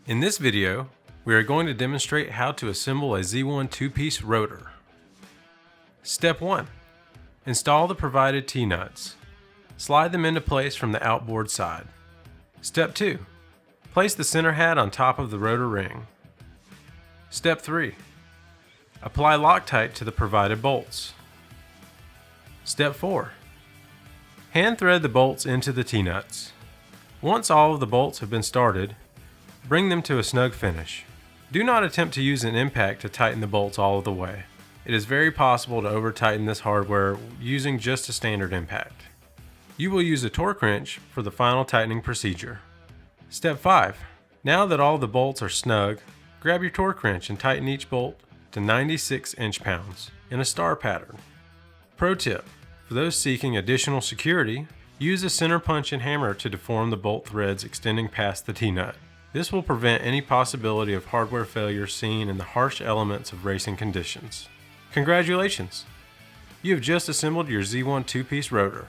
In this video, we are going to demonstrate how to assemble a Z1 two-piece rotor. Step 1. Install the provided T-nuts. Slide them into place from the outboard side. Step 2. Place the center hat on top of the rotor ring. Step 3. Apply Loctite to the provided bolts. Step 4. Hand thread the bolts into the T-nuts. Once all of the bolts have been started, bring them to a snug finish. Do not attempt to use an impact to tighten the bolts all of the way. It is very possible to over-tighten this hardware using just a standard impact. You will use a torque wrench for the final tightening procedure. Step 5. Now that all the bolts are snug, grab your torque wrench and tighten each bolt to 96 inch-pounds in a star pattern. Pro tip: for those seeking additional security, use a center punch and hammer to deform the bolt threads extending past the T-nut. This will prevent any possibility of hardware failure seen in the harsh elements of racing conditions. Congratulations! You have just assembled your Z1 two-piece rotor.